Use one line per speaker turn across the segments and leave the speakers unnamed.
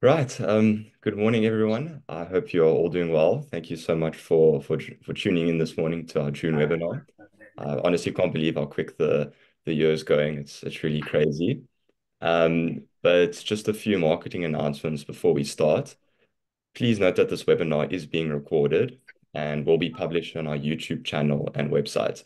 Right. Good morning, everyone. I hope you're all doing well. Thank you so much for tuning in this morning to our June webinar. I honestly can't believe how quick the year is going. It's really crazy. But just a few marketing announcements before we start. Please note that this webinar is being recorded and will be published on our YouTube channel and website.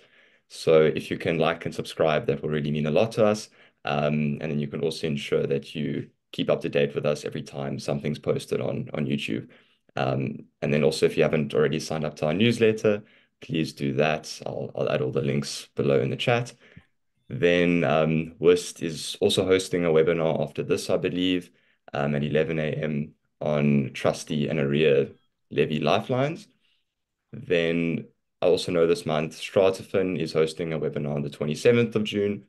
So if you can like and subscribe, that will really mean a lot to us. And then you can also ensure that you keep up to date with us every time something's posted on YouTube. And then also, if you haven't already signed up to our newsletter, please do that. I'll add all the links below in the chat. Then WIST is also hosting a webinar after this, I believe, at 11 a.m. on trustee and arrear levy lifelines. Then I also know this month ZDFin is hosting a webinar on the 27th of June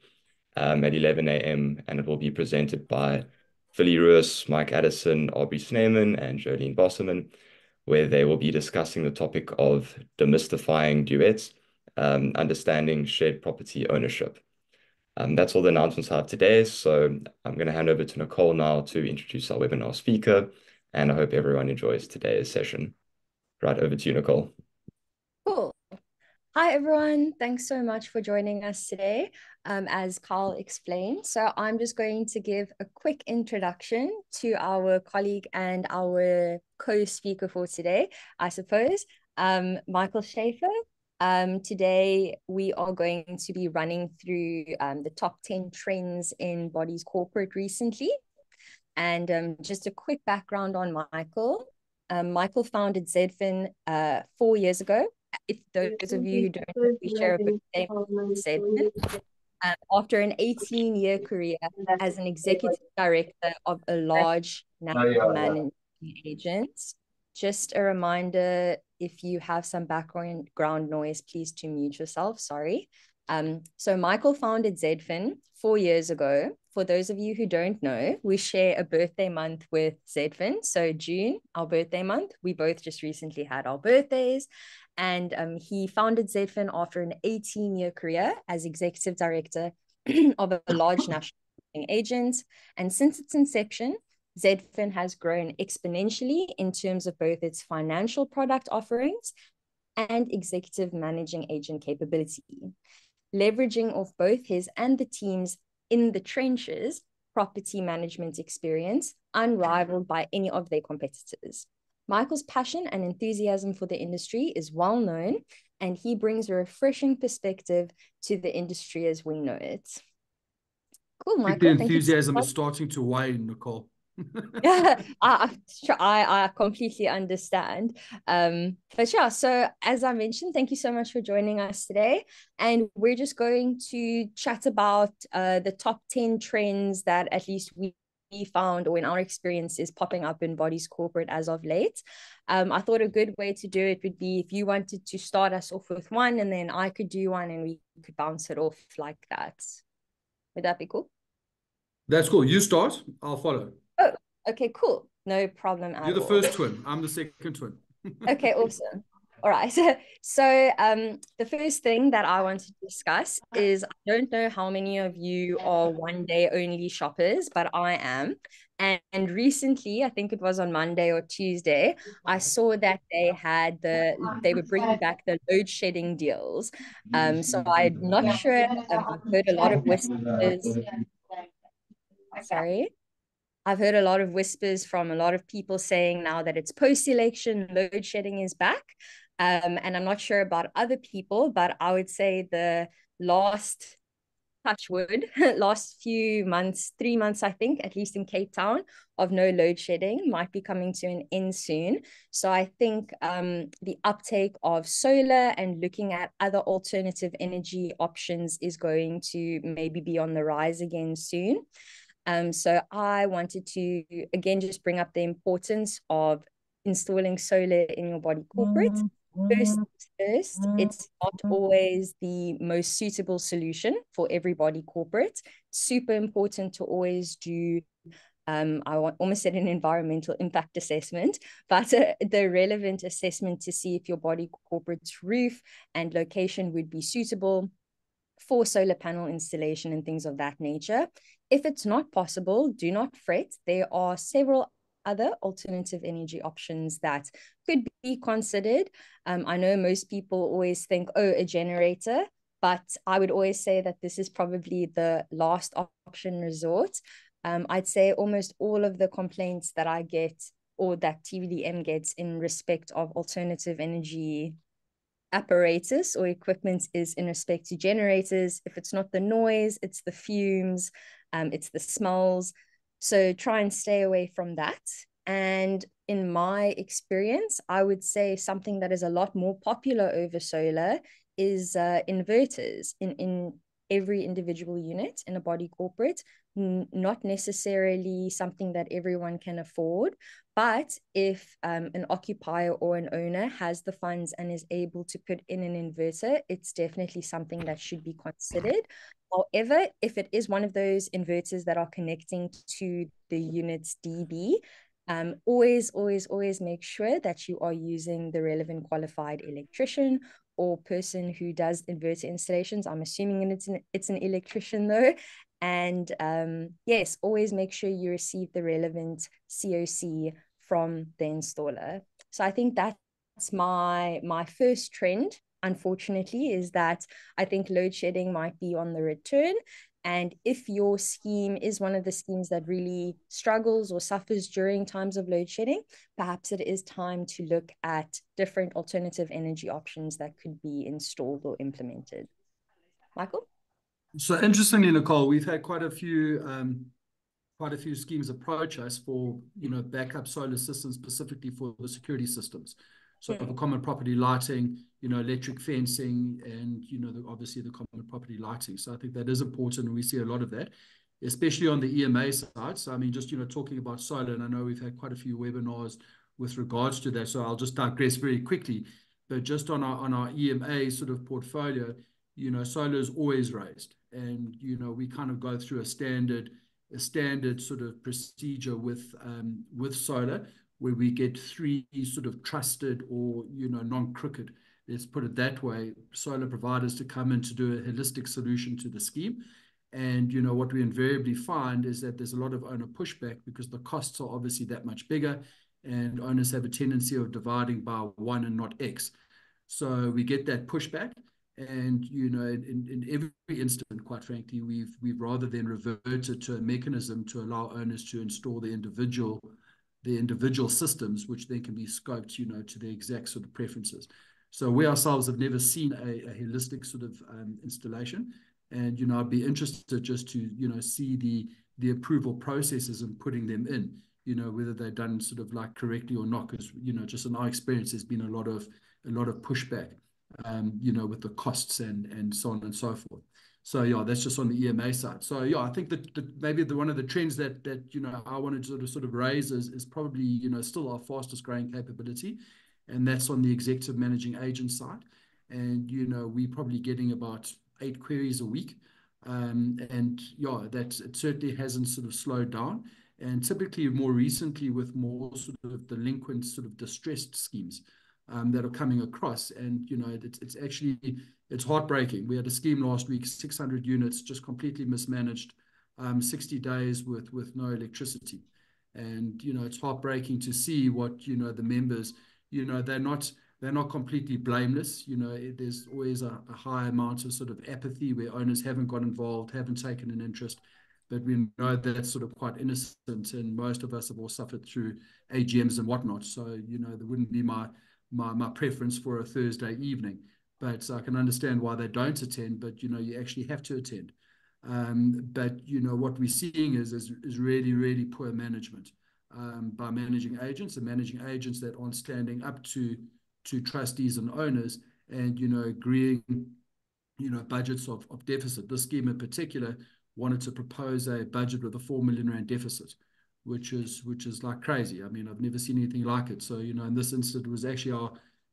at 11 a.m. and it will be presented by Philly Ruiz, Mike Addison, Aubrey Sneeman, and Jolene Bosserman, where they will be discussing the topic of demystifying duets, understanding shared property ownership. That's all the announcements I have today. So I'm going to hand over to Nicole now to introduce our webinar speaker, and I hope everyone enjoys today's session. Right, over to you, Nicole.
Cool. Hi, everyone. Thanks so much for joining us today. As Carl explained, so I'm just going to give a quick introduction to our colleague and our co-speaker for today, I suppose, Michael Schaefer. Today, we are going to be running through the top 10 trends in bodies corporate recently. And just a quick background on Michael. Michael founded ZDFin 4 years ago. If those of you who don't know, we share a birthday with ZDFin. After an 18-year career as an executive director of a large national management agent. Just a reminder, if you have some background noise, please to mute yourself, sorry. So Michael founded ZDFin 4 years ago. For those of you who don't know, we share a birthday month with ZDFin. So June, our birthday month, we both just recently had our birthdays. And he founded ZDFin after an 18-year career as executive director of a large national agent. And since its inception, ZDFin has grown exponentially in terms of both its financial product offerings and executive managing agent capability, leveraging off both his and the team's in the trenches property management experience, unrivaled by any of their competitors. Michael's passion and enthusiasm for the industry is well known, and he brings a refreshing perspective to the industry as we know it. Cool, Michael.
The enthusiasm is starting to wane, Nicole.
Yeah, I completely understand. But yeah, so as I mentioned, thank you so much for joining us today. And we're just going to chat about the top 10 trends that at least we found, or in our experience, is popping up in bodies corporate as of late. I thought a good way to do it would be if you wanted to start us off with one, and then I could do one and we could bounce it off like that. Would that be cool?
That's cool. You start, I'll follow.
Oh, okay, cool. No problem at all.
You're the first twin. I'm the second twin.
Okay, awesome. All right. So the first thing that I want to discuss is I don't know how many of you are one day only shoppers, but I am. And recently, I think it was on Monday or Tuesday, I saw that they were bringing back the load shedding deals. So I'm not sure. I've heard a lot of whispers. Sorry. I've heard a lot of whispers from a lot of people saying now that it's post-election, load shedding is back. And I'm not sure about other people, but I would say the last touch wood, last few months, 3 months, I think, at least in Cape Town, of no load shedding might be coming to an end soon. So I think the uptake of solar and looking at other alternative energy options is going to maybe be on the rise again soon. So I wanted to, again, just bring up the importance of installing solar in your body corporate. First, it's not always the most suitable solution for everybody corporate. Super important to always do, almost said an environmental impact assessment, but the relevant assessment to see if your body corporate's roof and location would be suitable for solar panel installation and things of that nature. If it's not possible, do not fret. There are several other alternative energy options that could be considered. I know most people always think, oh, a generator, but I would always say that this is probably the last option resort. I'd say almost all of the complaints that I get or that TVDM gets in respect of alternative energy apparatus or equipment is in respect to generators. If it's not the noise, it's the fumes, it's the smells. So try and stay away from that. And in my experience, I would say something that is a lot more popular over solar is inverters in every individual unit in a body corporate. Not necessarily something that everyone can afford, but if an occupier or an owner has the funds and is able to put in an inverter, it's definitely something that should be considered. However, if it is one of those inverters that are connecting to the unit's DB, always make sure that you are using the relevant qualified electrician or person who does inverter installations. I'm assuming it's an electrician though. And yes, always make sure you receive the relevant COC from the installer. So I think that's my first trend, unfortunately, is that I think load shedding might be on the return. And if your scheme is one of the schemes that really struggles or suffers during times of load shedding, perhaps it is time to look at different alternative energy options that could be installed or implemented. Michael?
So interestingly, Nicole, we've had quite a few schemes approach us for, backup solar systems specifically for the security systems. So for common property lighting, electric fencing, and, obviously the common property lighting. So I think that is important, and we see a lot of that, especially on the EMA side. So, I mean, just, talking about solar, and I know we've had quite a few webinars with regards to that. So I'll just digress very quickly. But just on our EMA sort of portfolio, solar is always raised. And, we kind of go through a standard sort of procedure with solar, where we get 3 sort of trusted or non-crooked, let's put it that way, solar providers to come in to do a holistic solution to the scheme. And what we invariably find is that there's a lot of owner pushback because the costs are obviously that much bigger, and owners have a tendency of dividing by 1 and not X. So we get that pushback. And, in every instant, quite frankly, we've rather than reverted to a mechanism to allow owners to install the individual systems, which then can be scoped, to their exact sort of preferences. So we ourselves have never seen a holistic sort of installation. And, I'd be interested just to, see the approval processes and putting them in, whether they're done sort of like correctly or not, because, just in our experience, there's been a lot of pushback. With the costs and so on and so forth. So yeah, that's just on the EMA side. So yeah, I think that maybe one of the trends that I wanted to sort of raise is probably still our fastest growing capability, and that's on the executive managing agent side. And we're probably getting about 8 queries a week, and yeah, it certainly hasn't sort of slowed down. And typically, more recently, with more sort of delinquent, sort of distressed schemes that are coming across. And, it's heartbreaking. We had a scheme last week, 600 units, just completely mismanaged, 60 days with no electricity. And, it's heartbreaking to see what, the members, they're not completely blameless. There's always a high amount of sort of apathy where owners haven't got involved, haven't taken an interest. But we know that's sort of quite innocent, and most of us have all suffered through AGMs and whatnot. So, there wouldn't be my preference for a Thursday evening, but I can understand why they don't attend. But you actually have to attend. But what we're seeing is really poor management by managing agents, and managing agents that aren't standing up to trustees and owners, and agreeing budgets of deficit. This scheme in particular wanted to propose a budget with a 4 million rand deficit, which is like crazy. I mean, I've never seen anything like it. So, in this instance, it was actually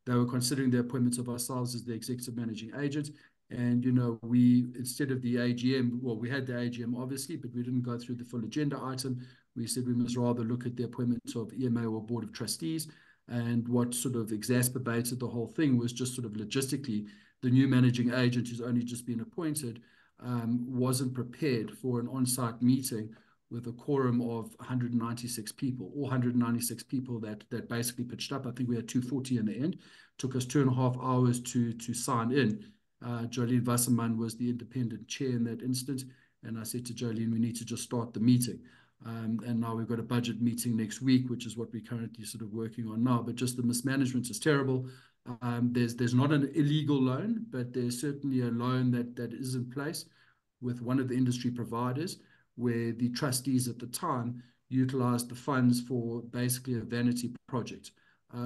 they were considering the appointments of ourselves as the executive managing agent. And, we, instead of the AGM, well, we had the AGM obviously, but we didn't go through the full agenda item. We said we must rather look at the appointments of EMA or board of trustees. And what sort of exacerbated the whole thing was just sort of logistically, the new managing agent, who's only just been appointed, wasn't prepared for an on-site meeting with a quorum of 196 people, all 196 people that basically pitched up. I think we had 240 in the end. Took us 2.5 hours to sign in. Jolene Wasserman was the independent chair in that instant. And I said to Jolene, we need to just start the meeting. And now we've got a budget meeting next week, which is what we're currently sort of working on now. But just the mismanagement is terrible. There's not an illegal loan, but there's certainly a loan that is in place with one of the industry providers, where the trustees at the time utilized the funds for basically a vanity project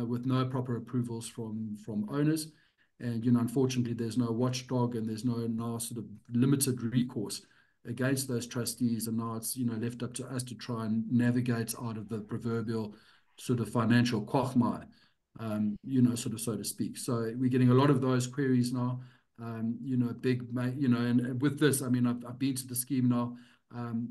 with no proper approvals from owners. And, unfortunately, there's no watchdog and there's no now sort of limited recourse against those trustees. And now it's, left up to us to try and navigate out of the proverbial sort of financial quagmire, sort of, so to speak. So we're getting a lot of those queries now. And with this, I mean, I've been to the scheme now.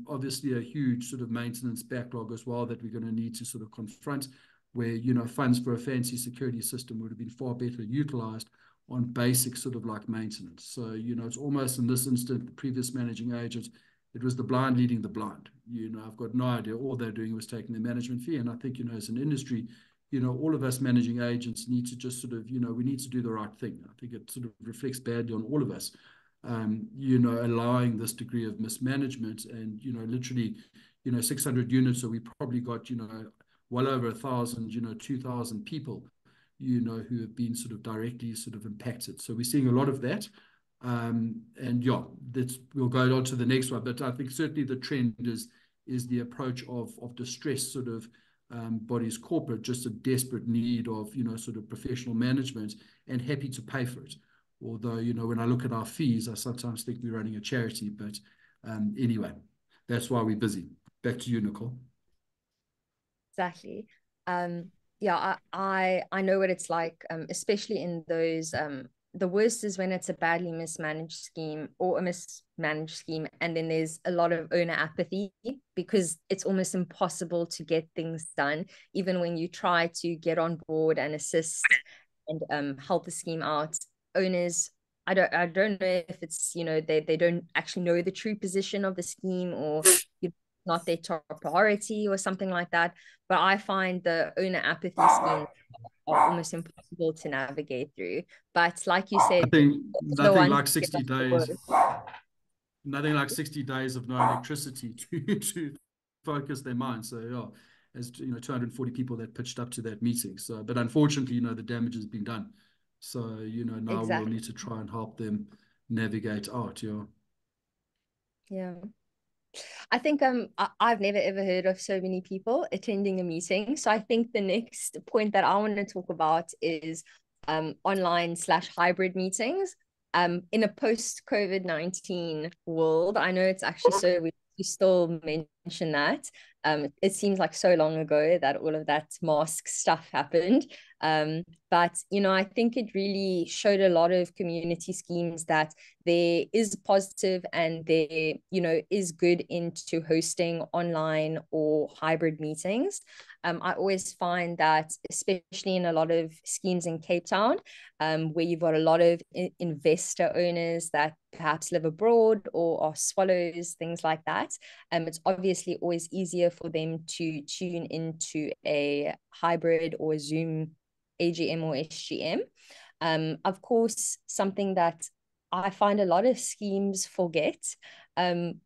Obviously a huge sort of maintenance backlog as well that we're going to need to sort of confront, where, funds for a fancy security system would have been far better utilized on basic sort of like maintenance. So, it's almost in this instant, the previous managing agent, it was the blind leading the blind. I've got no idea. All they're doing was taking the management fee. And I think, as an industry, all of us managing agents need to just sort of, we need to do the right thing. I think it sort of reflects badly on all of us, allowing this degree of mismanagement and, literally, 600 units. So we probably got, well over 1,000, 2,000 people, who have been sort of directly sort of impacted. So we're seeing a lot of that. And yeah, we'll go on to the next one. But I think certainly the trend is the approach of distress sort of bodies corporate, just a desperate need of, sort of professional management and happy to pay for it. Although, when I look at our fees, I sometimes think we're running a charity. But anyway, that's why we're busy. Back to you, Nicole.
Exactly. Yeah, I know what it's like, especially in those the worst is when it's a badly mismanaged scheme or a mismanaged scheme, and then there's a lot of owner apathy because it's almost impossible to get things done, even when you try to get on board and assist and help the scheme out. Owners, I don't know if it's, they don't actually know the true position of the scheme, or not their top priority or something like that. But I find the owner apathy schemes are almost impossible to navigate through. But like you said,
I think
the
nothing
ones
like 60 days. Nothing like 60 days of no electricity to focus their mind. So yeah, as 240 people that pitched up to that meeting. So, but unfortunately, the damage has been done. So, now
exactly.
we'll need to try and help them navigate out.
Yeah. I think I've never ever heard of so many people attending a meeting. So I think the next point that I want to talk about is online/hybrid meetings. In a post-COVID-19 world, I know it's actually so we still mention that. It seems like so long ago that all of that mask stuff happened. But I think it really showed a lot of community schemes that there is positive and there, is good into hosting online or hybrid meetings. I always find that, especially in a lot of schemes in Cape Town, where you've got a lot of investor owners that perhaps live abroad or are swallows, things like that. It's obviously always easier for them to tune into a hybrid or a Zoom AGM or SGM. Of course, something that I find a lot of schemes forget,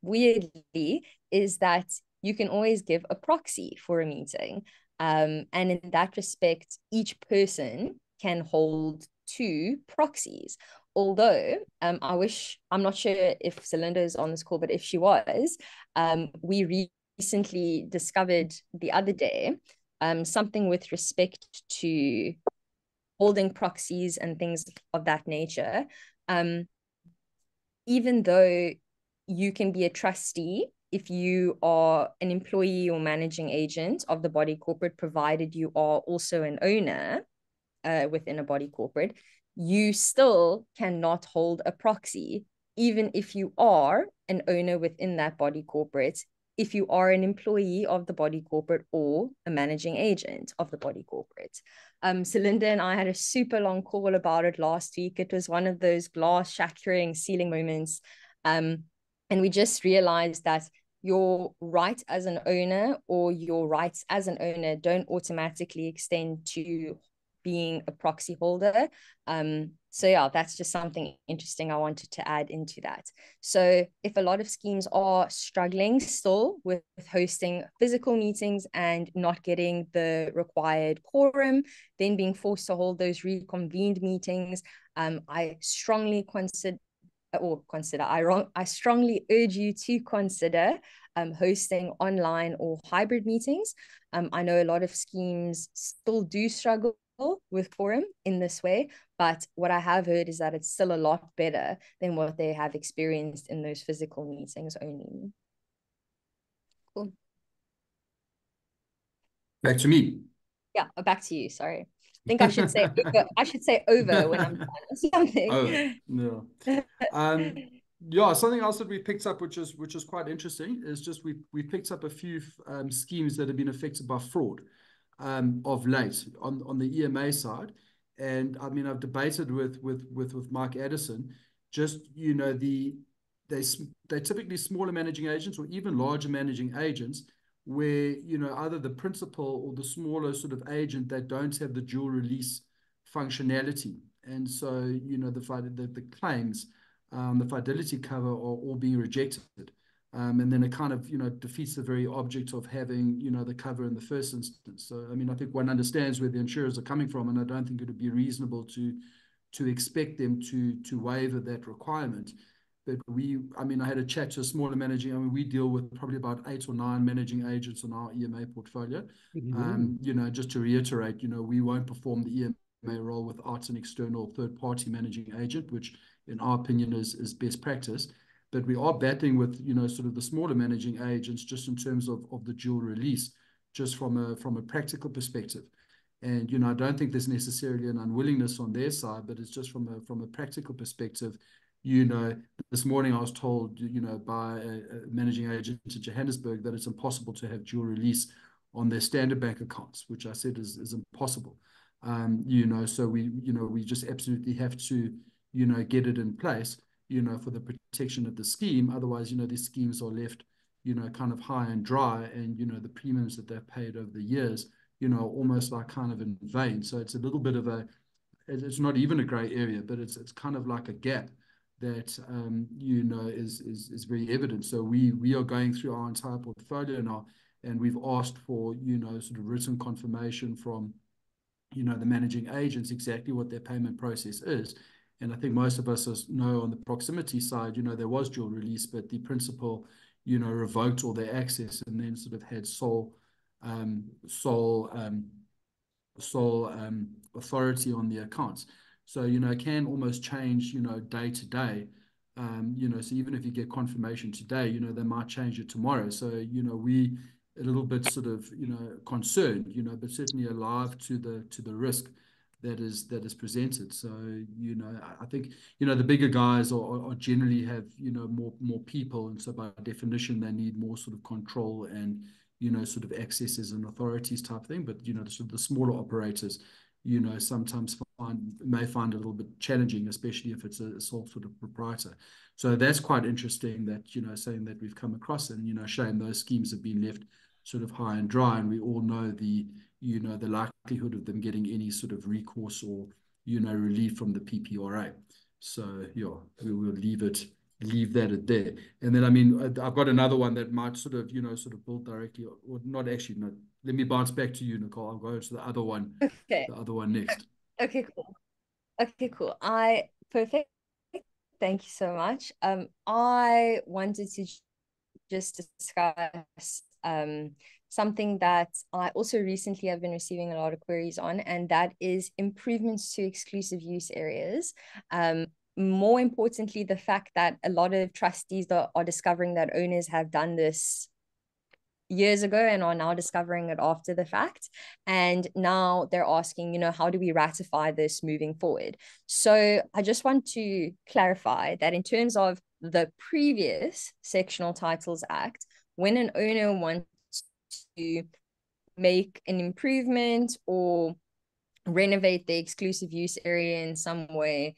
weirdly, is that you can always give a proxy for a meeting. And in that respect, each person can hold 2 proxies. Although I'm not sure if Celinda is on this call, but if she was, we recently discovered the other day something with respect to holding proxies and things of that nature. Even though you can be a trustee if you are an employee or managing agent of the body corporate, provided you are also an owner within a body corporate, you still cannot hold a proxy, even if you are an owner within that body corporate, if you are an employee of the body corporate or a managing agent of the body corporate. So Linda and I had a super long call about it last week. It was one of those glass shattering ceiling moments. And we just realized that your right as an owner or your rights as an owner don't automatically extend to being a proxy holder. So yeah, that's just something interesting I wanted to add into that. So if a lot of schemes are struggling still with hosting physical meetings and not getting the required quorum, then being forced to hold those reconvened meetings, I strongly I strongly urge you to consider hosting online or hybrid meetings. I know a lot of schemes still do struggle with quorum in this way, but what I have heard is that it's still a lot better than what they have experienced in those physical meetings only. Cool.
Back to me.
Yeah, back to you. Sorry. I think I should say over. I should say over when I'm done or something.
Oh, no. Yeah, something else that we picked up, which is quite interesting, is just we picked up a few schemes that have been affected by fraud of late on the EMA side. And I mean, I've debated with Mike Addison, just they're typically smaller managing agents or even larger managing agents where either the principal or the smaller sort of agent that don't have the dual release functionality. And so, the claims, the fidelity cover are all being rejected. And then it kind of, defeats the very object of having, the cover in the first instance. So, I mean, I think one understands where the insurers are coming from, and I don't think it would be reasonable to expect them to waiver that requirement. But I had a chat to a smaller managing, we deal with probably about 8 or 9 managing agents on our EMA portfolio. Just to reiterate, we won't perform the EMA role without an external third-party managing agent, which in our opinion is best practice. But we are battling with, sort of the smaller managing agents just in terms of the dual release, just from a practical perspective. And, I don't think there's necessarily an unwillingness on their side, but it's just from a practical perspective. This morning I was told, by a managing agent in Johannesburg that it's impossible to have dual release on their standard bank accounts, which I said is impossible. So we just absolutely have to, get it in place, for the protection of the scheme. Otherwise, these schemes are left, kind of high and dry, and, the premiums that they've paid over the years, almost like kind of in vain. So it's a little bit of it's not even a gray area, but it's kind of like a gap that is very evident. So we are going through our entire portfolio now, and we've asked for sort of written confirmation from the managing agents exactly what their payment process is. And I think most of us know on the proximity side, there was dual release, but the principal revoked all their access and then sort of had sole authority on the accounts. So, it can almost change, day to day. So even if you get confirmation today, they might change it tomorrow. So, we a little bit sort of, concerned, but certainly alive to the risk that is presented. So, I think, the bigger guys are generally have, more people. And so by definition, they need more sort of control and, sort of accesses and authorities type thing. But, sort of the smaller operators, sometimes may find it a little bit challenging, especially if it's a sole sort of proprietor. So that's quite interesting that, saying that we've come across, and, shame those schemes have been left sort of high and dry. And we all know the likelihood of them getting any sort of recourse or, relief from the PPRA. So, yeah, we will leave that at there. And then, I've got another one that might sort of, sort of build directly, or not actually, no. Let me bounce back to you, Nicole. I'll go to the other one.
Okay.
The other one next.
Okay, cool. Okay, cool. Perfect. Thank you so much. I wanted to just discuss something that I also recently have been receiving a lot of queries on, and that is improvements to exclusive use areas. More importantly, the fact that a lot of trustees are discovering that owners have done this years ago and are now discovering it after the fact. And now they're asking, how do we ratify this moving forward? So I just want to clarify that in terms of the previous Sectional Titles Act, when an owner wants to make an improvement or renovate the exclusive use area in some way,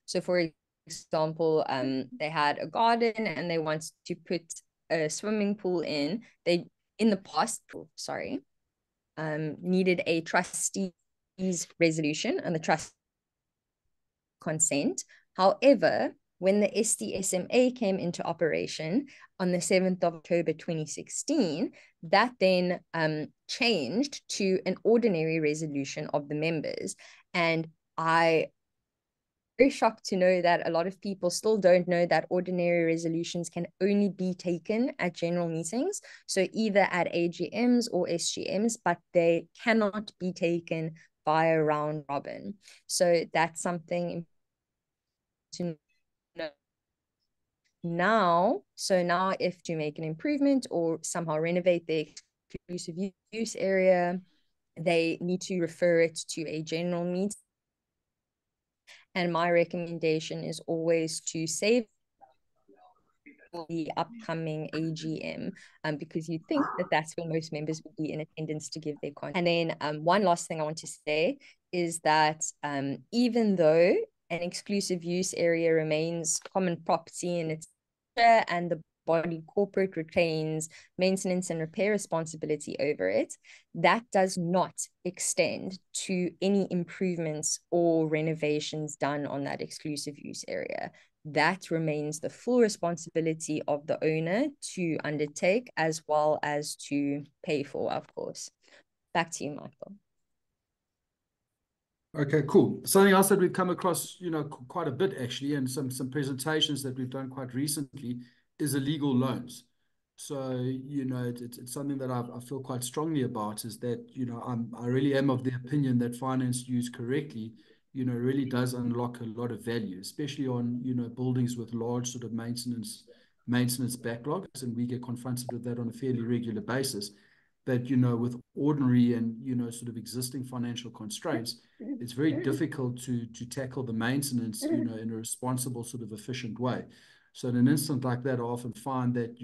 so for example, they had a garden and they want to put a swimming pool in, they in the past, sorry, needed a trustees resolution and the trust consent. However, when the SDSMA came into operation on the 7th of October 2016, that then changed to an ordinary resolution of the members. And I very shocked to know that a lot of people still don't know that ordinary resolutions can only be taken at general meetings. So either at AGMs or SGMs, but they cannot be taken via round robin. So that's something to know now. So now if to make an improvement or somehow renovate the exclusive use area, they need to refer it to a general meeting. And my recommendation is always to save the upcoming AGM, because you think that that's when most members would be in attendance to give their content. And then one last thing I want to say is that even though an exclusive use area remains common property in its and the body corporate retains maintenance and repair responsibility over it, that does not extend to any improvements or renovations done on that exclusive use area. That remains the full responsibility of the owner to undertake as well as to pay for, of course. Back to you, Michael.
Okay, cool. Something else that we've come across, quite a bit actually, and some presentations that we've done quite recently is illegal loans. So, it's something that I feel quite strongly about is that, I really am of the opinion that finance used correctly, really does unlock a lot of value, especially on, buildings with large sort of maintenance backlogs. And we get confronted with that on a fairly regular basis. But, with ordinary and, sort of existing financial constraints, it's very difficult to tackle the maintenance, in a responsible sort of efficient way. So in an instant like that, I often find that,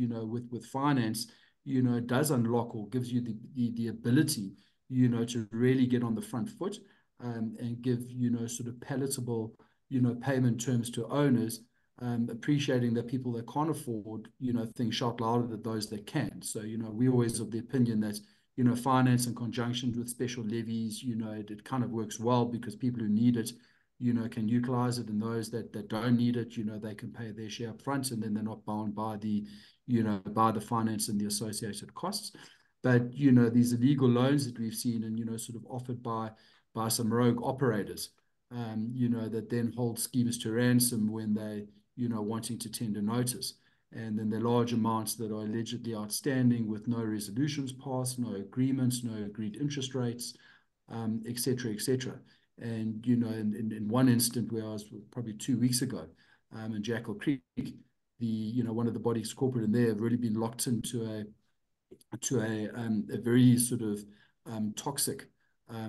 with finance, it does unlock or gives you the ability, to really get on the front foot, and give, sort of palatable, payment terms to owners, appreciating that people that can't afford, things shout louder than those that can. So, we always of the opinion that, finance in conjunction with special levies, it kind of works well because people who need it, can utilize it, and those that don't need it, they can pay their share up front, and then they're not bound by the, by the finance and the associated costs. But, these illegal loans that we've seen and, sort of offered by some rogue operators, that then hold schemes to ransom when they, wanting to tender notice. And then the large amounts that are allegedly outstanding with no resolutions passed, no agreements, no agreed interest rates, et cetera, et cetera. And, in one instant where I was probably 2 weeks ago, in Jackal Creek, one of the bodies corporate in there have really been locked into a very sort of toxic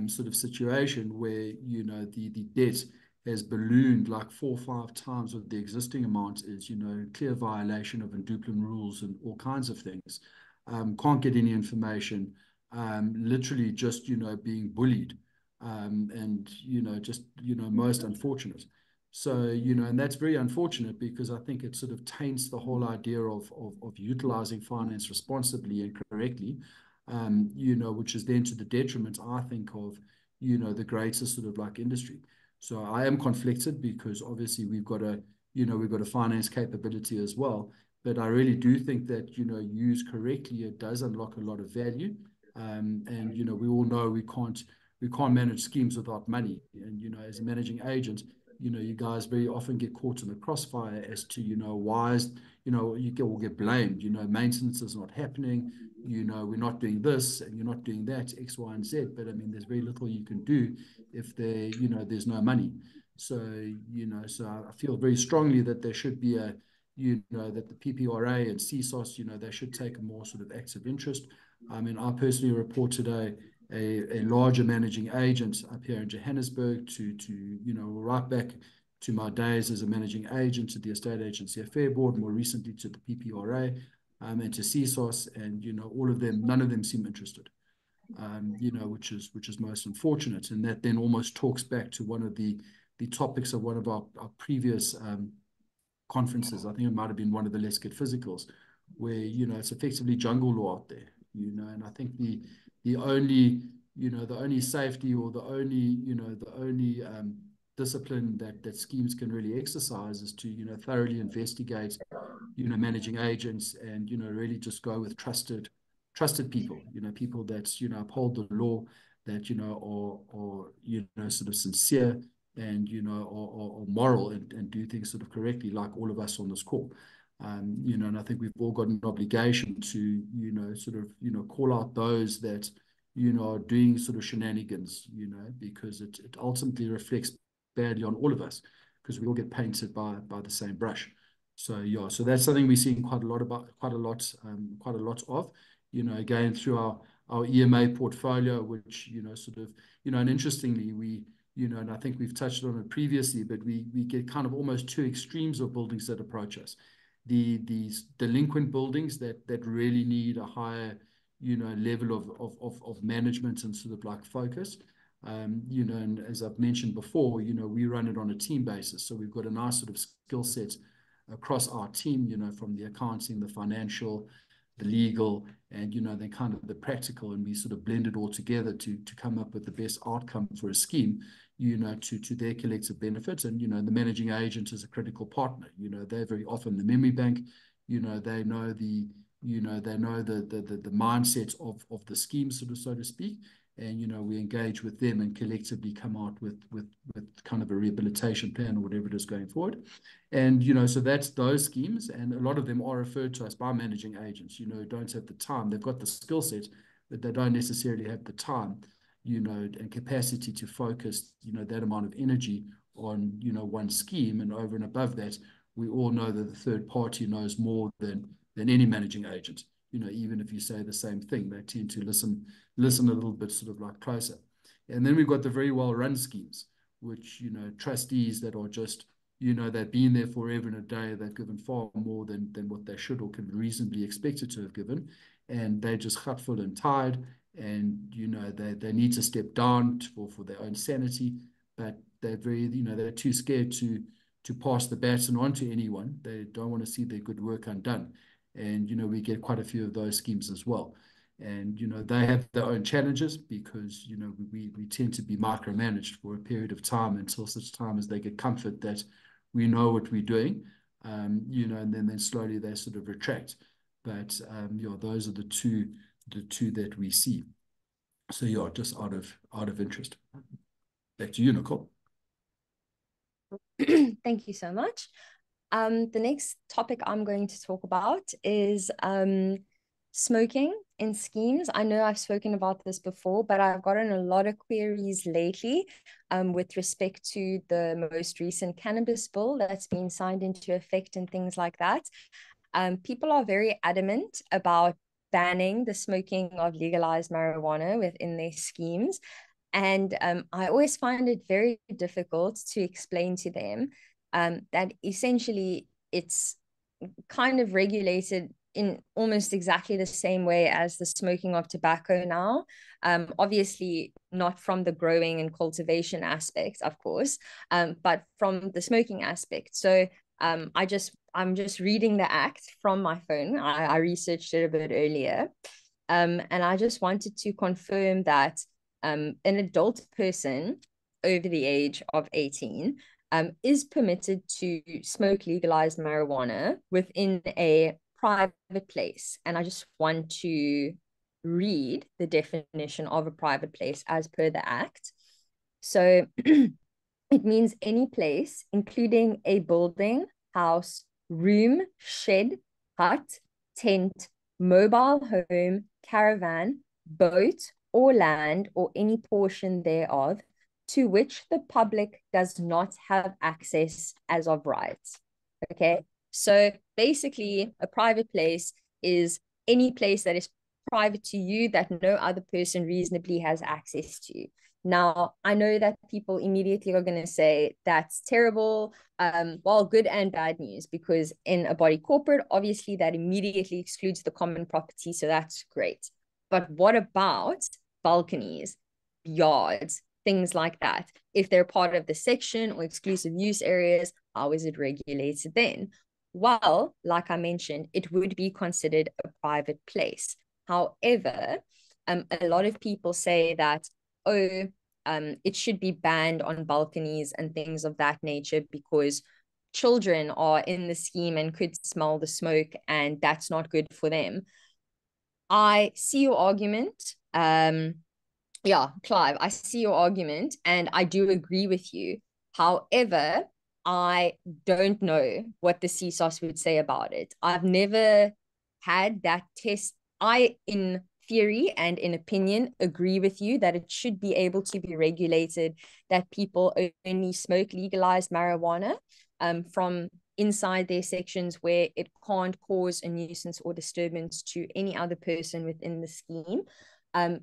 sort of situation where, the debt has ballooned like 4 or 5 times what the existing amount is, clear violation of Unpacking rules and all kinds of things. Can't get any information, literally just, being bullied, and, just, most unfortunate. So, and that's very unfortunate because I think it sort of taints the whole idea of utilizing finance responsibly and correctly, which is then to the detriment, I think, of, the greater sort of like industry. So I am conflicted because obviously we've got a finance capability as well. But I really do think that, used correctly, it does unlock a lot of value. And, we all know we can't manage schemes without money. And, as a managing agent, you guys very often get caught in the crossfire as to, why is, you will get blamed, maintenance is not happening, we're not doing this and you're not doing that, X, Y, and Z. But I mean, there's very little you can do if there, there's no money. So, so I feel very strongly that there should be a, that the PPRA and CSOS, they should take a more sort of active interest. I mean, I personally reported a larger managing agent up here in Johannesburg to right back to my days as a managing agent to the Estate Agency Affair Board, more recently to the PPRA, and to CSOS, and all of them, none of them seem interested, which is most unfortunate, and that then almost talks back to one of the topics of one of our previous conferences. I think it might have been one of the Let's Get Physicals, where, you know, it's effectively jungle law out there, you know, and I think the only, you know, the only safety or the only, you know, the only discipline that schemes can really exercise is to, you know, thoroughly investigate, you know, managing agents and, you know, really just go with trusted people, you know, people that, you know, uphold the law, that, you know, or you know, sort of sincere and, you know, or moral and do things sort of correctly, like all of us on this call. You know, and I think we've all got an obligation to, you know, sort of, you know, call out those that, you know, are doing sort of shenanigans, you know, because it ultimately reflects badly on all of us, because we all get painted by the same brush. So yeah, so that's something we're seeing quite a lot of, you know, again through our EMA portfolio, which, you know, sort of, you know, and interestingly, we, you know, and I think we've touched on it previously, but we get kind of almost two extremes of buildings that approach us. These delinquent buildings that really need a higher, you know, level of management and sort of like focus. You know, and as I've mentioned before, you know, we run it on a team basis. So we've got a nice sort of skill set across our team, you know, from the accounting, the financial, the legal, and, you know, then kind of the practical, and we sort of blend it all together to come up with the best outcome for a scheme, you know, to their collective benefit. And, you know, the managing agent is a critical partner. You know, they're very often the memory bank. You know, they know the mindset of the scheme, sort of, so to speak. And, you know, we engage with them and collectively come out with kind of a rehabilitation plan or whatever it is going forward. And, you know, so that's those schemes. And a lot of them are referred to us by managing agents, you know, who don't have the time. They've got the skill set, but they don't necessarily have the time, you know, and capacity to focus, you know, that amount of energy on, you know, one scheme. And over and above that, we all know that the third party knows more than any managing agent. You know, even if you say the same thing, they tend to listen a little bit sort of like closer. And then we've got the very well run schemes, which, you know, trustees that are just, you know, they've been there forever and a day. They've given far more than what they should or can reasonably expected to have given. And they're just hurtful and tired. And, you know, they need to step down for their own sanity. But they're very, you know, they're too scared to pass the baton on to anyone. They don't want to see their good work undone. And, you know, we get quite a few of those schemes as well. And, you know, they have their own challenges because, you know, we tend to be micromanaged for a period of time until such time as they get comfort that we know what we're doing, you know, and then slowly they sort of retract. But, you know, those are the two that we see. So, yeah, just out of interest. Back to you, Nicole.
Thank you so much. The next topic I'm going to talk about is smoking in schemes. I know I've spoken about this before, but I've gotten a lot of queries lately with respect to the most recent cannabis bill that's been signed into effect and things like that. People are very adamant about banning the smoking of legalized marijuana within their schemes. And I always find it very difficult to explain to them that essentially it's kind of regulated in almost exactly the same way as the smoking of tobacco now. Obviously, not from the growing and cultivation aspect, of course, but from the smoking aspect. So I'm just reading the act from my phone. I researched it a bit earlier. And I just wanted to confirm that an adult person over the age of 18 is permitted to smoke legalized marijuana within a private place. And I just want to read the definition of a private place as per the Act. So it means any place, including a building, house, room, shed, hut, tent, mobile home, caravan, boat, or land, or any portion thereof, to which the public does not have access as of right. Okay, so basically, a private place is any place that is private to you that no other person reasonably has access to. Now, I know that people immediately are going to say that's terrible. Well, good and bad news, because in a body corporate, obviously that immediately excludes the common property. So that's great. But what about balconies, yards, things like that? If they're part of the section or exclusive use areas, how is it regulated then? well, like I mentioned, it would be considered a private place. However, a lot of people say that, oh, it should be banned on balconies and things of that nature because children are in the scheme and could smell the smoke, and that's not good for them. I see your argument. Yeah, Clive, I see your argument and I do agree with you. However, I don't know what the CSOS would say about it. I've never had that test. I, in theory and in opinion, agree with you that it should be able to be regulated, that people only smoke legalized marijuana from inside their sections where it can't cause a nuisance or disturbance to any other person within the scheme. And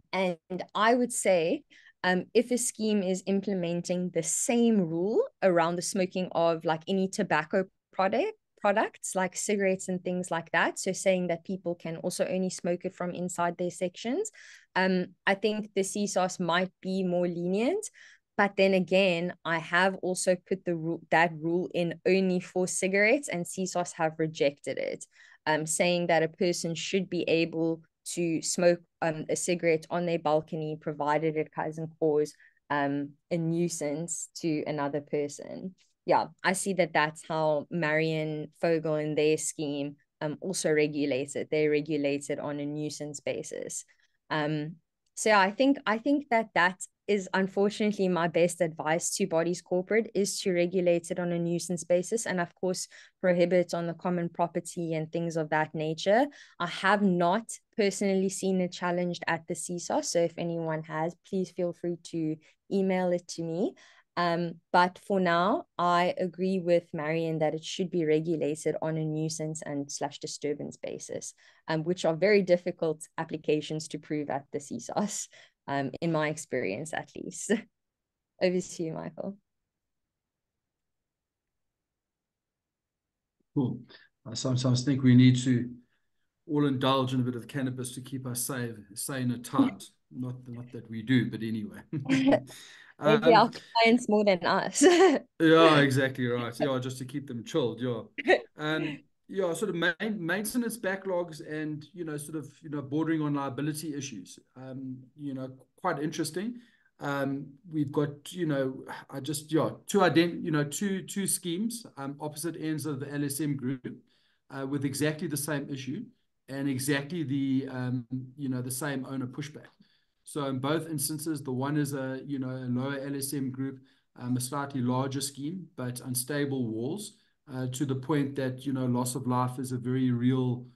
I would say if a scheme is implementing the same rule around the smoking of like any tobacco products like cigarettes and things like that, so saying that people can also only smoke it from inside their sections, I think the CSOS might be more lenient. But then again, I have also put that rule in only for cigarettes, and CSOS have rejected it, saying that a person should be able to smoke a cigarette on their balcony, provided it doesn't cause a nuisance to another person. Yeah, I see that that's how Marion Fogel in their scheme also regulates it. They regulate it on a nuisance basis. Um, so yeah, I think that is unfortunately my best advice to bodies corporate, is to regulate it on a nuisance basis, and of course prohibit on the common property and things of that nature. I have not personally seen it challenged at the CSOS, so if anyone has, please feel free to email it to me. But for now, I agree with Marion that it should be regulated on a nuisance and slash disturbance basis, which are very difficult applications to prove at the CSOS, in my experience at least. Over to you, Michael.
Cool. I sometimes think we need to all indulge in a bit of cannabis to keep us sane at times. Not that we do, but anyway.
Maybe our clients more than us.
Yeah, exactly right. Yeah, just to keep them chilled. Yeah. Yeah, sort of maintenance backlogs and, sort of, bordering on liability issues. Quite interesting. We've got, I just, yeah, two schemes, opposite ends of the LSM group, with exactly the same issue and exactly the same owner pushback. So in both instances, the one is a lower LSM group, a slightly larger scheme, but unstable walls, to the point that loss of life is a very real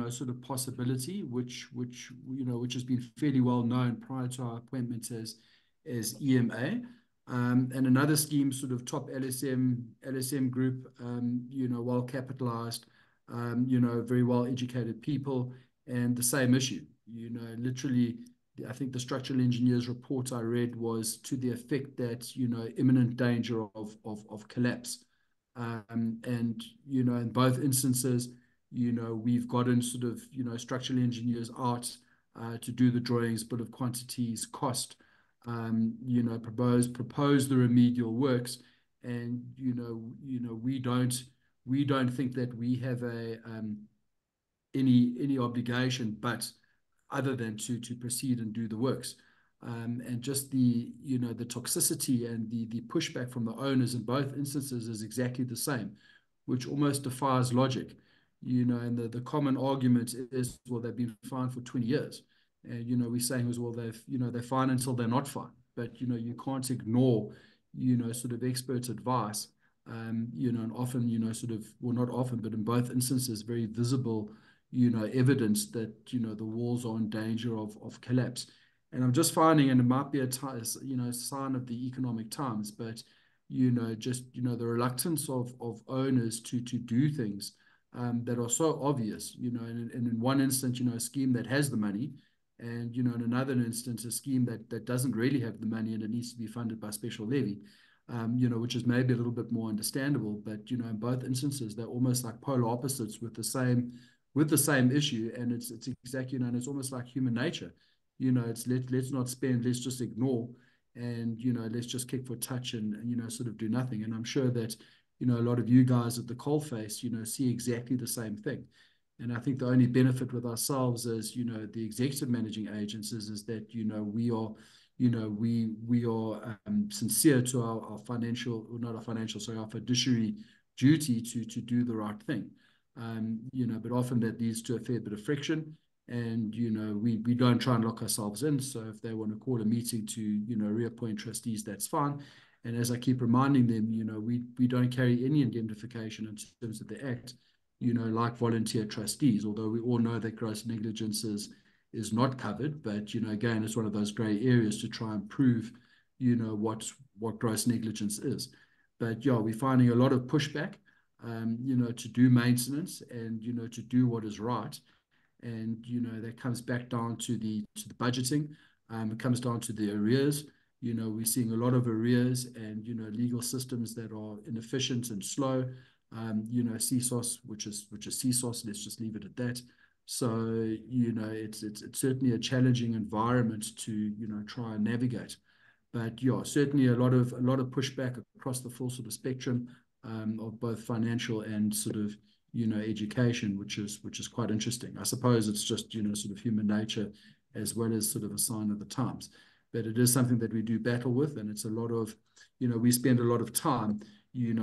sort of possibility, which has been fairly well known prior to our appointment as EMA. And another scheme, sort of top LSM group, well capitalized, very well educated people, and the same issue. Literally, I think the structural engineers report I read was to the effect that imminent danger of collapse. And in both instances, we've gotten sort of structural engineers out to do the drawings, bill of quantities, cost, propose the remedial works, and we don't think that we have any obligation, but other than to proceed and do the works. And just the toxicity and the pushback from the owners in both instances is exactly the same, which almost defies logic. And the common argument is, well, they've been fine for 20 years. And, we're saying was, well, they're fine until they're not fine. But, you can't ignore, sort of experts' advice. And often, sort of, well, not often, but in both instances, very visible, evidence that, the walls are in danger of collapse. And I'm just finding, and it might be a sign of the economic times, but just the reluctance of owners to do things that are so obvious. And in one instance, a scheme that has the money, and in another instance, a scheme that doesn't really have the money and it needs to be funded by special levy. Which is maybe a little bit more understandable, but in both instances, they're almost like polar opposites with the same issue, and it's exactly, and it's almost like human nature. It's let's not spend, let's just ignore, and let's just kick for touch and sort of do nothing. And I'm sure that a lot of you guys at the coalface, see exactly the same thing. And I think the only benefit with ourselves as, the executive managing agents is that, we are sincere to our financial, or not our financial, sorry, our fiduciary duty to do the right thing. But often that leads to a fair bit of friction. And, we don't try and lock ourselves in. So if they want to call a meeting to, reappoint trustees, that's fine. And as I keep reminding them, we don't carry any indemnification in terms of the Act, like volunteer trustees, although we all know that gross negligence is not covered. But, again, it's one of those grey areas to try and prove, what gross negligence is. But, yeah, we're finding a lot of pushback, to do maintenance and, to do what is right. And, that comes back down to the budgeting. It comes down to the arrears. We're seeing a lot of arrears and, legal systems that are inefficient and slow. CSOS, which is CSOS, let's just leave it at that. So, it's certainly a challenging environment to, try and navigate. But yeah, certainly a lot of pushback across the full sort of spectrum of both financial and sort of, education, which is quite interesting. I suppose it's just, sort of human nature as well as sort of a sign of the times. But it is something that we do battle with, and it's a lot of, we spend a lot of time,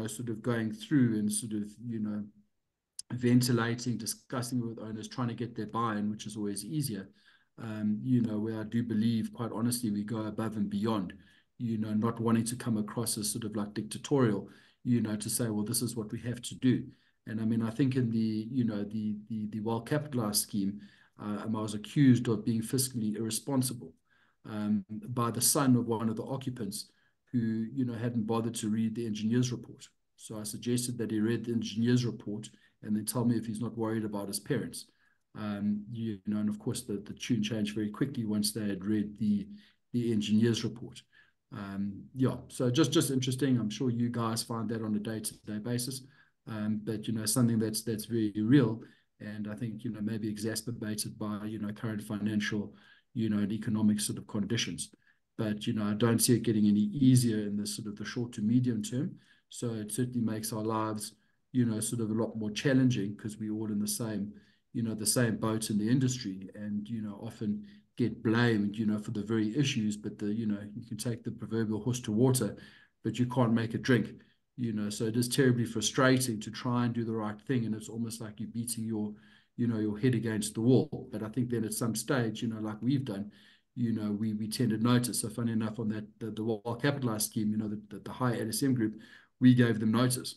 sort of going through and sort of, ventilating, discussing with owners, trying to get their buy-in, which is always easier. Where I do believe, quite honestly, we go above and beyond, not wanting to come across as sort of like dictatorial, to say, well, this is what we have to do. And I mean, I think in the, the well-capitalized scheme, I was accused of being fiscally irresponsible by the son of one of the occupants who, hadn't bothered to read the engineer's report. So I suggested that he read the engineer's report and then tell me if he's not worried about his parents. And of course, the tune changed very quickly once they had read the engineer's report. So just interesting. I'm sure you guys find that on a day-to-day basis. But, something that's very real. And I think, maybe exacerbated by, current financial, and economic sort of conditions. But, I don't see it getting any easier in the sort of the short to medium term. So it certainly makes our lives, sort of a lot more challenging because we're all in the same, the same boat in the industry and, often get blamed, for the very issues. But you can take the proverbial horse to water, but you can't make it drink. So it is terribly frustrating to try and do the right thing. And it's almost like you're beating your head against the wall. But I think then at some stage, like we've done, we tend to notice. So funny enough, on that, the well-capitalized scheme, the high LSM group, we gave them notice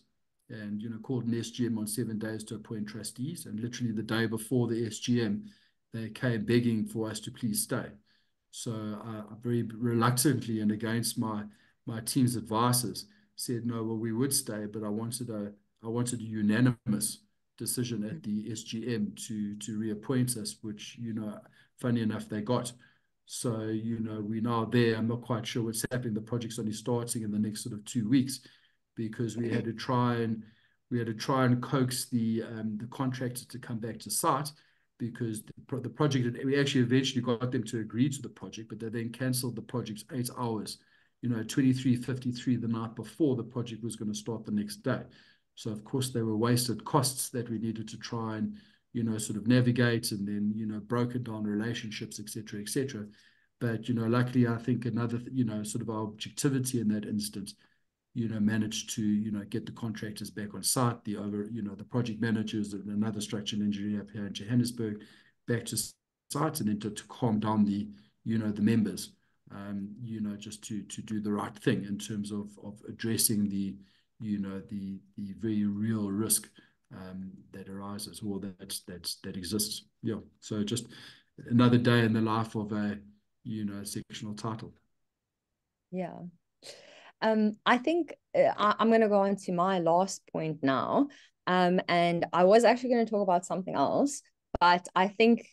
and, called an SGM on 7 days to appoint trustees. And literally the day before the SGM, they came begging for us to please stay. So I very reluctantly and against my team's advices said, no, well, we would stay, but I wanted a unanimous decision at the SGM to reappoint us, which, funny enough, they got. So, we're now there. I'm not quite sure what's happening. The project's only starting in the next sort of 2 weeks because we had to try and coax the contractor to come back to site because the project, we actually eventually got them to agree to the project, but they then cancelled the project 8 hours 23:53 the night before the project was going to start the next day. So, of course, there were wasted costs that we needed to try and, sort of navigate and then, broken down relationships, et cetera, et cetera. But, luckily, I think another, sort of our objectivity in that instance, managed to, get the contractors back on site, the project managers and another structural engineer up here in Johannesburg back to site and then to calm down the, the members. Just to do the right thing in terms of addressing the very real risk that arises or that exists. Yeah. So just another day in the life of a sectional title.
Yeah. I think I'm going to go on to my last point now. And I was actually going to talk about something else, but I think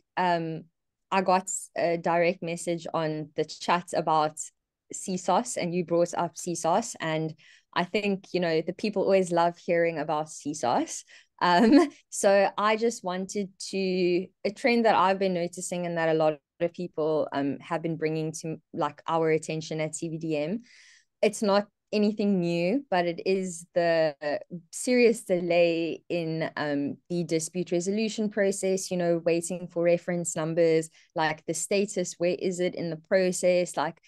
I got a direct message on the chat about CSOS, and you brought up CSOS. And I think, the people always love hearing about CSOS. So I just wanted to, a trend that I've been noticing and that a lot of people have been bringing to like our attention at CVDM. It's not anything new, but it is the serious delay in the dispute resolution process, you know, waiting for reference numbers, like the status, where is it in the process? Like,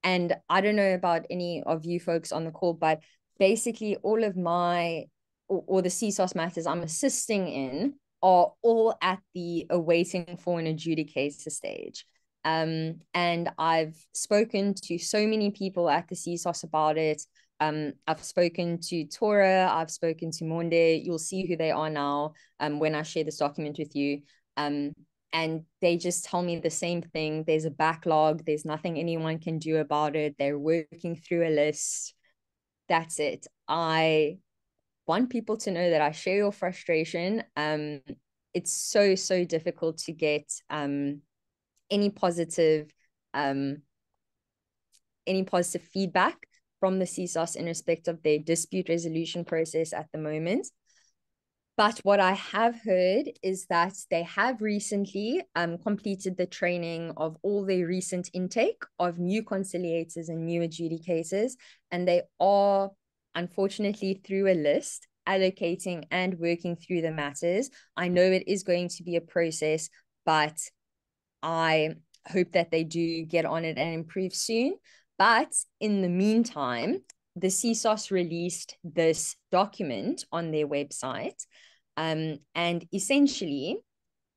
and I don't know about any of you folks on the call, but basically all of my, or the CSOS matters I'm assisting in are all at the awaiting for an adjudicator stage. And I've spoken to so many people at the CSOS about it. I've spoken to Tora, I've spoken to Monde. You'll see who they are now when I share this document with you. And they just tell me the same thing. There's a backlog. There's nothing anyone can do about it. They're working through a list. That's it. I want people to know that I share your frustration. It's so difficult to get any positive feedback from the CSOS in respect of their dispute resolution process at the moment. But what I have heard is that they have recently completed the training of all their recent intake of new conciliators and new adjudicators, and they are, unfortunately, through a list, allocating and working through the matters. I know it is going to be a process, but I hope that they do get on it and improve soon. But in the meantime, the CSOS released this document on their website. And essentially,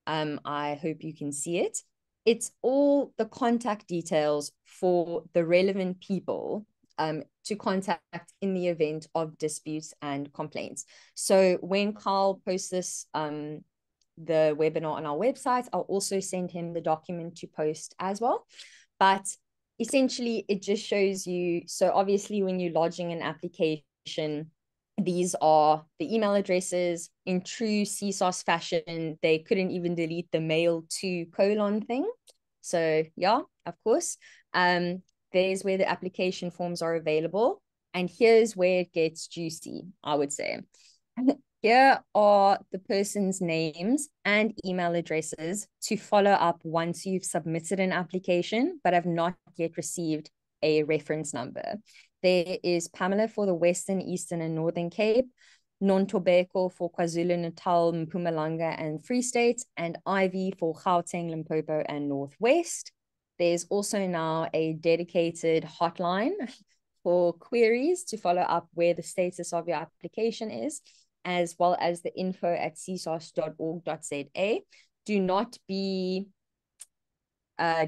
I hope you can see it. It's all the contact details for the relevant people to contact in the event of disputes and complaints. So when Carl posts this the webinar on our website, I'll also send him the document to post as well. But essentially, it just shows you, so obviously when you're lodging an application, these are the email addresses. In true CSOS fashion, they couldn't even delete the mail to colon thing. So yeah, of course. There's where the application forms are available. And here's where it gets juicy, I would say. Here are the person's names and email addresses to follow up once you've submitted an application, but have not yet received a reference number. There is Pamela for the Western, Eastern, and Northern Cape, Nontobeko for KwaZulu-Natal, Mpumalanga, and Free State, and Ivy for Gauteng, Limpopo, and Northwest. There's also now a dedicated hotline for queries to follow up where the status of your application is, as well as the info@csos.org.za. Do not be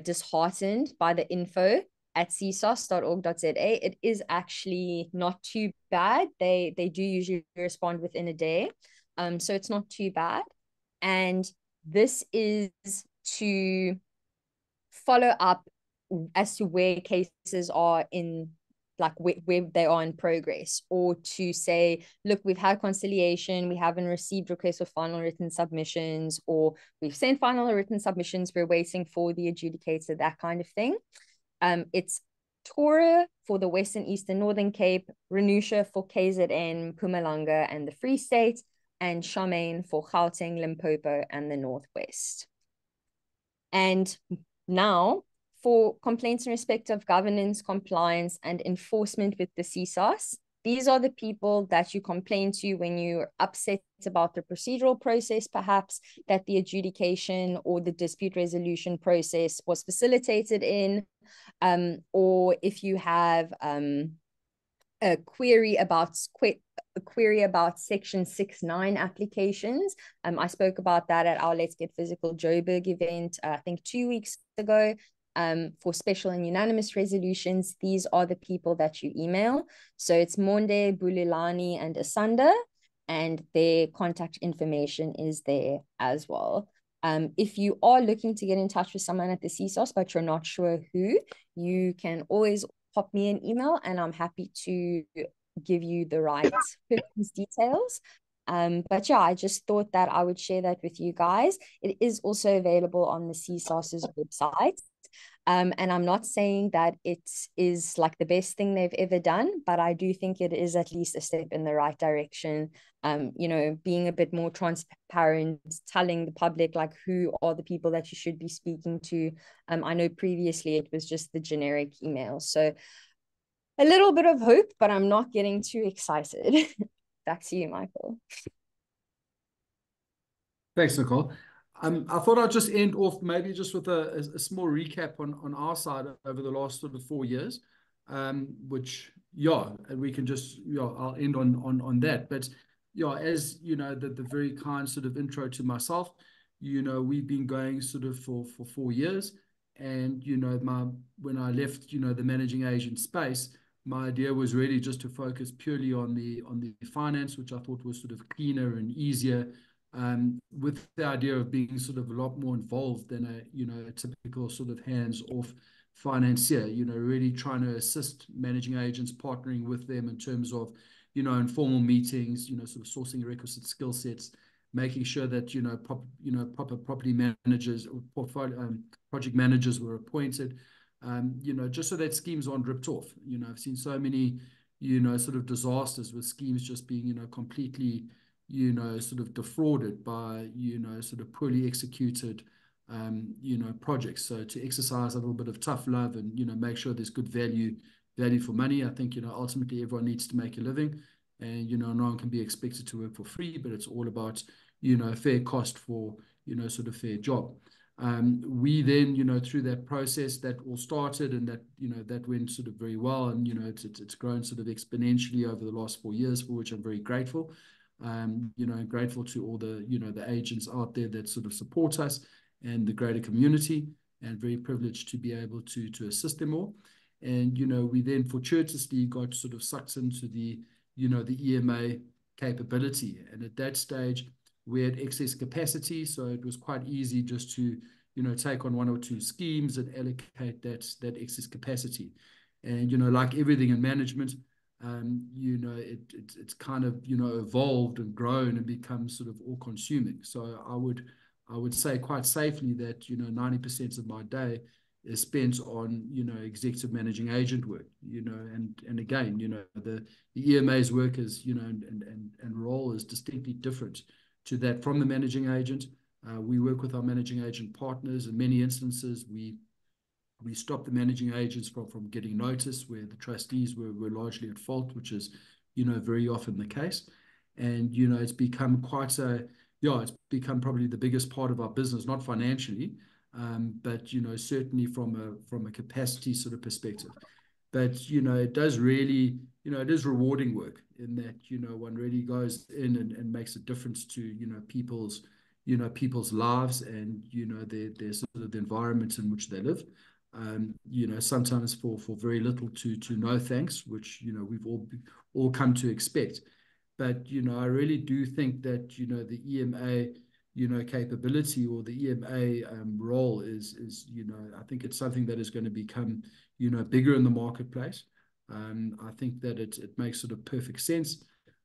disheartened by the info at csos.org.za. It is actually not too bad. They do usually respond within a day. So it's not too bad. And this is to follow up as to where cases are in, like where they are in progress, or to say, look, we've had conciliation, we haven't received requests for final written submissions, or we've sent final written submissions, we're waiting for the adjudicator, that kind of thing. It's Tora for the Western, Eastern, Northern Cape, Renusha for KZN, Mpumalanga, and the Free State, and Charmaine for Gauteng, Limpopo, and the Northwest. And now, for complaints in respect of governance, compliance, and enforcement with the CSOS, these are the people that you complain to when you're upset about the procedural process, perhaps that the adjudication or the dispute resolution process was facilitated in, or if you have a query about Section 6.9 applications. I spoke about that at our Let's Get Physical Joburg event, I think 2 weeks ago. For special and unanimous resolutions, these are the people that you email. So it's Monde, Bulilani, and Asanda, and their contact information is there as well. If you are looking to get in touch with someone at the CSOS, but you're not sure who, you can always pop me an email and I'm happy to give you the right person's details. But yeah, I just thought that I would share that with you guys. It is also available on the CSOS's website. And I'm not saying that it is like the best thing they've ever done, but I do think it is at least a step in the right direction. You know, being a bit more transparent, telling the public like who are the people that you should be speaking to. I know previously it was just the generic email. So a little bit of hope, but I'm not getting too excited. Back to you, Michael.
Thanks, Nicole. I thought I'd just end off maybe just with a small recap on our side over the last sort of 4 years, which, yeah, and we can just, yeah, I'll end on that. But, yeah, as, you know, the very kind sort of intro to myself, you know, we've been going sort of for 4 years. And, you know, when I left, you know, the managing agent space, my idea was really just to focus purely on the finance, which I thought was sort of cleaner and easier, with the idea of being sort of a lot more involved than a typical sort of hands-off financier, you know, really trying to assist managing agents, partnering with them in terms of, you know, informal meetings, you know, sort of sourcing requisite skill sets, making sure that, you know, proper property managers or portfolio project managers were appointed, you know, just so that schemes aren't ripped off. You know, I've seen so many, you know, sort of disasters with schemes just being, you know, completely, you know, sort of defrauded by, you know, sort of poorly executed, you know, projects. So to exercise a little bit of tough love and, you know, make sure there's good value for money. I think, you know, ultimately everyone needs to make a living, and, you know, no one can be expected to work for free, but it's all about, you know, fair cost for, you know, sort of fair job. We then, you know, through that process that all started, and that, you know, that went sort of very well, and, you know, it's grown sort of exponentially over the last 4 years, for which I'm very grateful. You know, grateful to all the, you know, the agents out there that sort of support us and the greater community, and very privileged to be able to assist them all. And, you know, we then fortuitously got sort of sucked into the, you know, the EMA capability. And at that stage, we had excess capacity. So it was quite easy just to, you know, take on one or two schemes and allocate that excess capacity. And, you know, like everything in management, you know, it's kind of, you know, evolved and grown and become sort of all consuming. So I would say quite safely that, you know, 90% of my day is spent on, you know, executive managing agent work, you know, and again, you know, the EMA's work is, you know, and role is distinctly different to that from the managing agent. We work with our managing agent partners. In many instances, we stop the managing agents from getting notice where the trustees were largely at fault, which is, you know, very often the case. And, you know, it's become it's become probably the biggest part of our business, not financially, but, you know, certainly from a capacity sort of perspective. But, you know, it does really, you know, it is rewarding work in that, you know, one really goes in and makes a difference to, you know, people's lives and, you know, their sort of the environment in which they live. You know, sometimes for very little to no thanks, which, you know, we've all come to expect. But, you know, I really do think that, you know, the EMA, you know, capability, or the EMA role is, you know, I think it's something that is going to become, you know, bigger in the marketplace. I think that it makes sort of perfect sense.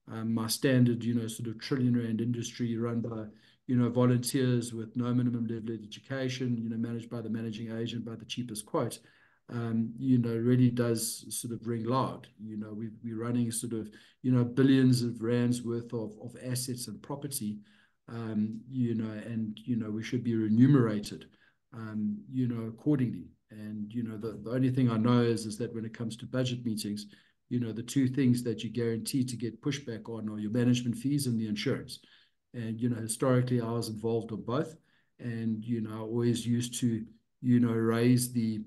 My standard, you know, sort of trillion-rand industry run by, you know, volunteers with no minimum level of education, you know, managed by the managing agent by the cheapest quote, you know, really does sort of ring loud. You know, we're running sort of, you know, billions of rands worth of assets and property, you know, and, you know, we should be remunerated, you know, accordingly. And, you know, the only thing I know is that when it comes to budget meetings, you know, the two things that you guarantee to get pushback on are your management fees and the insurance. And, you know, historically, I was involved on both. And, you know, I always used to, you know, raise the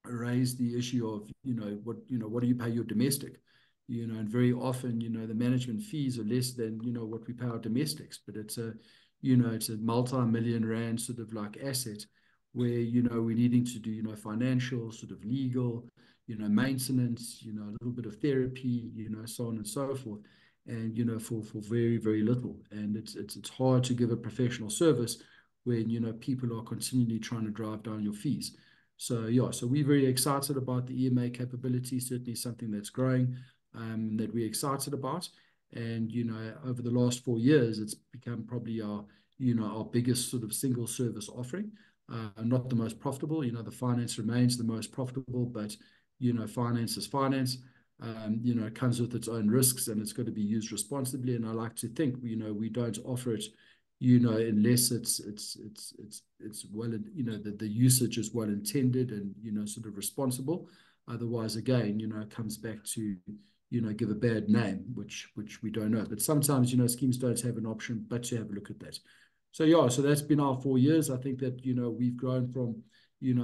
issue of, you know, what do you pay your domestic? You know, and very often, you know, the management fees are less than, you know, what we pay our domestics. But it's a, you know, it's a multi-million rand sort of like asset where, you know, we're needing to do, you know, financial, sort of legal, you know, maintenance, you know, a little bit of therapy, you know, so on and so forth. And, you know, for very, very little. And it's hard to give a professional service when, you know, people are continually trying to drive down your fees. So, yeah, so we're very excited about the EMA capability, certainly something that's growing, that we're excited about. And, you know, over the last 4 years, it's become probably our, you know, our biggest sort of single service offering. Not the most profitable, you know, the finance remains the most profitable, but, you know, finance is finance. You know, it comes with its own risks, and it's got to be used responsibly. And I like to think, you know, we don't offer it, you know, unless it's well, you know, the usage is well intended and, you know, sort of responsible. Otherwise, again, it comes back to, give a bad name, which we don't know. But sometimes, schemes don't have an option, but to have a look at that. So yeah, so that's been our 4 years. I think that, we've grown from,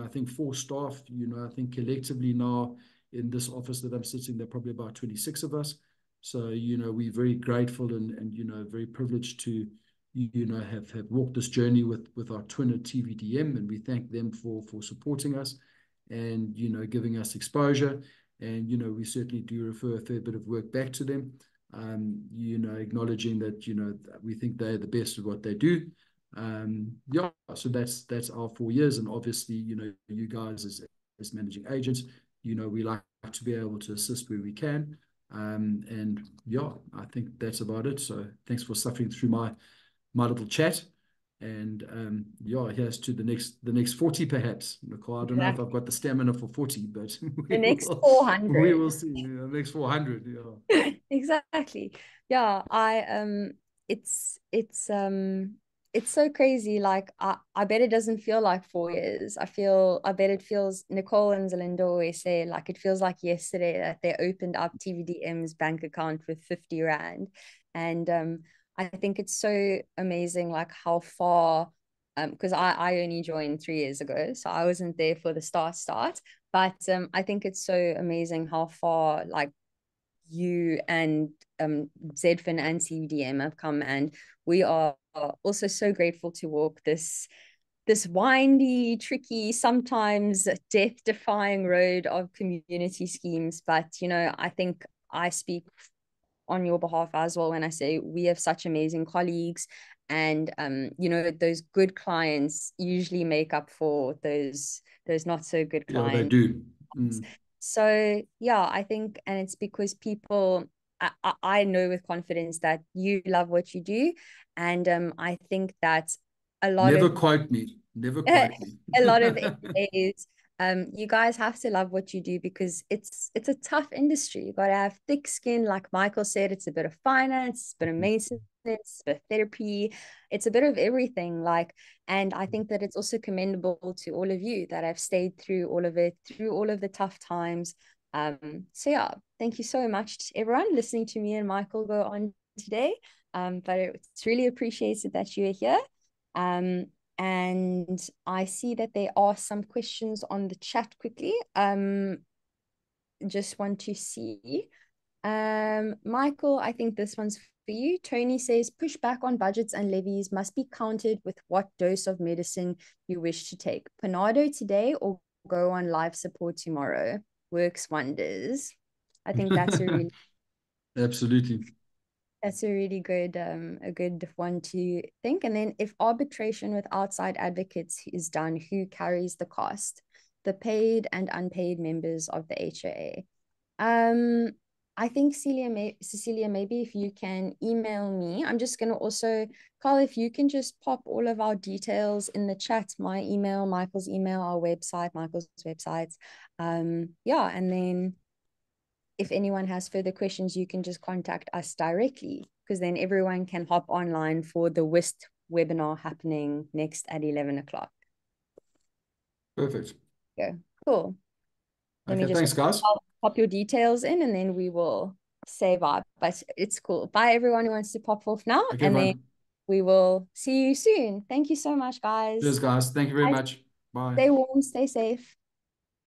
I think 4 staff, I think collectively now in this office that I'm sitting, there are probably about 26 of us. So, we're very grateful and very privileged to, have walked this journey with our twin at TVDM, and we thank them for supporting us and, giving us exposure. And, we certainly do refer a fair bit of work back to them, acknowledging that, we think they're the best at what they do. Yeah, so that's our 4 years. And obviously, you guys as managing agents, we like to be able to assist where we can. And yeah, I think that's about it. So thanks for suffering through my little chat. And yeah, here's to the next 40 perhaps. Nicole, I don't know if I've got the stamina for 40, but
the next 400.
We will see. The next 400, yeah.
Exactly. Yeah, it's so crazy. Like I bet it doesn't feel like 4 years. I bet it feels, Nicole and Zelinda always say, like, it feels like yesterday that they opened up TVDM's bank account with 50 Rand. And I think it's so amazing, like how far, because I only joined 3 years ago, so I wasn't there for the start. But I think it's so amazing how far, like, you and ZDFin and CVDM have come, and we are also so grateful to walk this windy, tricky, sometimes death-defying road of community schemes. But I think I speak on your behalf as well when I say we have such amazing colleagues, and those good clients usually make up for those not so good
Yeah, they
clients.
do.
So yeah, I think, and it's because people, I know with confidence that you love what you do, and I think that a lot
Never
of
quote me. Never quote me.
a lot of it is, you guys have to love what you do, because it's a tough industry. You got to have thick skin, like Michael said. It's a bit of finance, a bit of maintenance, a bit of therapy. It's a bit of everything. Like, and I think that it's also commendable to all of you that have stayed through all of it, through all of the tough times. So yeah, thank you so much to everyone listening to me and Michael go on today. But it's really appreciated that you are here. And I see that there are some questions on the chat quickly. Just want to see. Michael, I think this one's for you. Tony says, pushback on budgets and levies must be countered with what dose of medicine you wish to take. Panado today or go on life support tomorrow. Works wonders. I think that's a really
Absolutely.
That's a really good a good one to think. And then, if arbitration with outside advocates is done, who carries the cost? The paid and unpaid members of the HOA. I think Cecilia, maybe if you can email me. I'm just gonna also, Carl, if you can just pop all of our details in the chat, my email, Michael's email, our website, Michael's websites. Yeah, and then if anyone has further questions, you can just contact us directly, because then everyone can hop online for the WIST webinar happening next at 11 o'clock.
Perfect.
Yeah, cool. Let me just
thanks, guys.
pop your details in, and then we will say bye. But it's cool. Bye, everyone who wants to pop off now.
Okay,
and then we will see you soon. Thank you so much, guys.
Cheers, guys. Thank you very much. Bye.
Stay warm, stay safe.